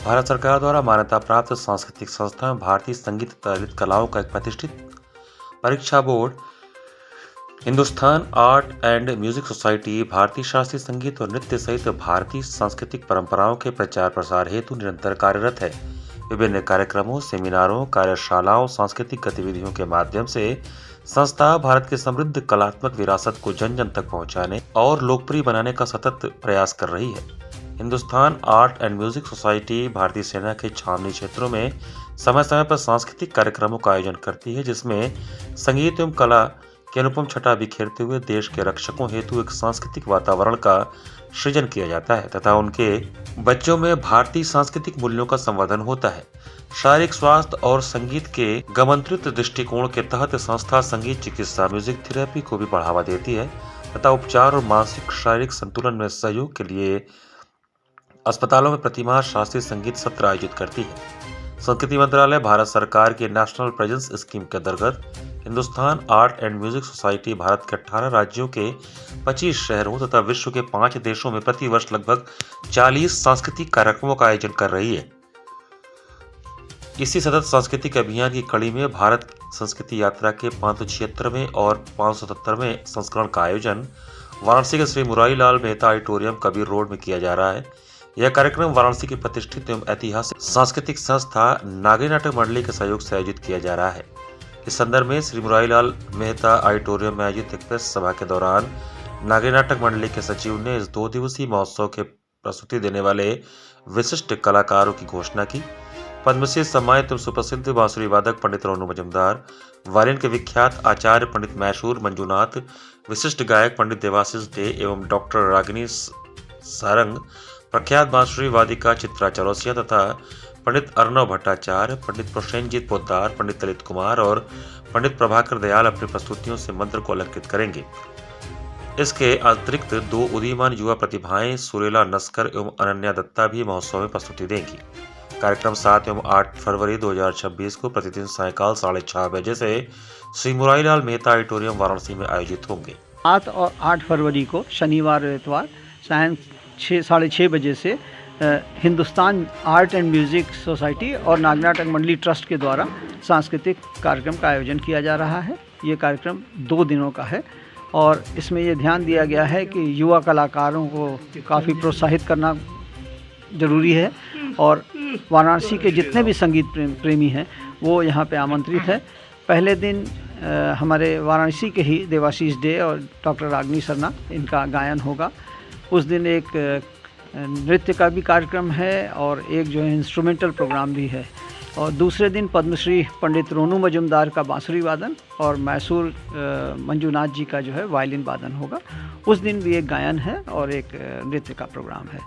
भारत सरकार द्वारा मान्यता प्राप्त सांस्कृतिक संस्था भारतीय संगीत तथा ललित कलाओं का एक प्रतिष्ठित परीक्षा board Hindustan art and music society भारतीय शास्त्रीय संगीत और नृत्य सहित भारतीय सांस्कृतिक परंपराओं के प्रचार प्रसार हेतु निरंतर कार्यरत है। विभिन्न कार्यक्रमों, सेमिनारों, कार्यशालाओं, सांस्कृतिक गतिविधियों के माध्यम से संस्था भारत की समृद्ध कलात्मक विरासत को जन जन तक पहुंचाने और लोकप्रिय बनाने का सतत प्रयास कर रही है। Hindustan art and music society भारतीय सेना के छावनी क्षेत्रों में समय समय पर सांस्कृतिक कार्यक्रमों का आयोजन करती है, जिसमें संगीत एवं कला की अनुपम छटा बिखेरते हुए देश के रक्षकों हेतु एक सांस्कृतिक वातावरण का सृजन किया जाता है तथा उनके बच्चों में भारतीय सांस्कृतिक मूल्यों का संवर्धन होता है। शारीरिक स्वास्थ्य और संगीत के गमंत्रित दृष्टिकोण के तहत संस्था संगीत चिकित्सा म्यूजिक थेरेपी को भी बढ़ावा देती है तथा उपचार और मानसिक शारीरिक संतुलन में सहयोग के लिए अस्पतालों में प्रतिमाह शास्त्रीय संगीत सत्र आयोजित करती है। संस्कृति मंत्रालय भारत सरकार के नेशनल प्रेजेंस स्कीम के अंतर्गत Hindustan art and music society Bharat के 18 राज्यों के 25 शहरों तथा विश्व के 5 देशों में प्रतिवर्ष लगभग 40 सांस्कृतिक कार्यक्रमों का आयोजन कर रही है। इसी सतत सांस्कृतिक अभियान की कड़ी में भारत संस्कृति यात्रा के 576वें और 577वें संस्करण का आयोजन वाराणसी के श्री मुरारी लाल मेहता ऑडिटोरियम कबीर रोड में किया जा रहा है। यह कार्यक्रम वाराणसी की प्रतिष्ठित एवं ऐतिहासिक सांस्कृतिक संस्था नागरी नाटक मंडली के सहयोग से आयोजित किया जा रहा है। इस संदर्भ में श्री मुरारी लाल मेहता ऑडिटोरियम में आयोजित एक प्रेस सभा के दौरान नागरी नाटक मंडली के सचिव ने इस 2 दिवसीय महोत्सव के प्रस्तुति देने वाले विशिष्ट कलाकारों की घोषणा की। पद्मश्री सम्मानित एवं सुप्रसिद्ध बांसुरी वादक पंडित रोनू मजुमदार, वायलिन के विख्यात आचार्य पंडित मैसूर मंजूनाथ, विशिष्ट गायक पंडित देवाशीष डे एवं डॉक्टर रागिनी सारंग, प्रख्यात बांसुरी वादिका चित्रा चौरसिया तथा पंडित अर्णव भट्टाचार्य, पंडित प्रसेनजीत पोद्दार, पंडित ललित कुमार और पंडित प्रभाकर दयाल अपनी प्रस्तुतियों से मंत्र को अलंकृत करेंगे। इसके अतिरिक्त 2 उदीयमान युवा प्रतिभाएं सुरेला नस्कर एवं अनन्या दत्ता भी महोत्सव में प्रस्तुति देंगी। कार्यक्रम 7 एवं 8 फरवरी 2026 को प्रतिदिन सायंकाल 6:30 बजे से श्री मुरारी लाल मेहता ऑडिटोरियम वाराणसी में आयोजित होंगे। 7 और 8 फरवरी को शनिवार और इतवार सायं 6-6:30 बजे से Hindustan art and music society और नागरी नाटक मंडली ट्रस्ट के द्वारा सांस्कृतिक कार्यक्रम का आयोजन किया जा रहा है। ये कार्यक्रम 2 दिनों का है और इसमें ये ध्यान दिया गया है कि युवा कलाकारों को काफ़ी प्रोत्साहित करना ज़रूरी है और वाराणसी के जितने भी संगीत प्रेमी हैं वो यहाँ पे आमंत्रित है। पहले दिन हमारे वाराणसी के ही देवाशीष डे और डॉक्टर रागिनी सरना इनका गायन होगा। उस दिन एक नृत्य का भी कार्यक्रम है और एक जो है इंस्ट्रूमेंटल प्रोग्राम भी है और दूसरे दिन पद्मश्री पंडित रोनू मजुमदार का बांसुरी वादन और मैसूर मंजूनाथ जी का जो है वायलिन वादन होगा। उस दिन भी एक गायन है और एक नृत्य का प्रोग्राम है।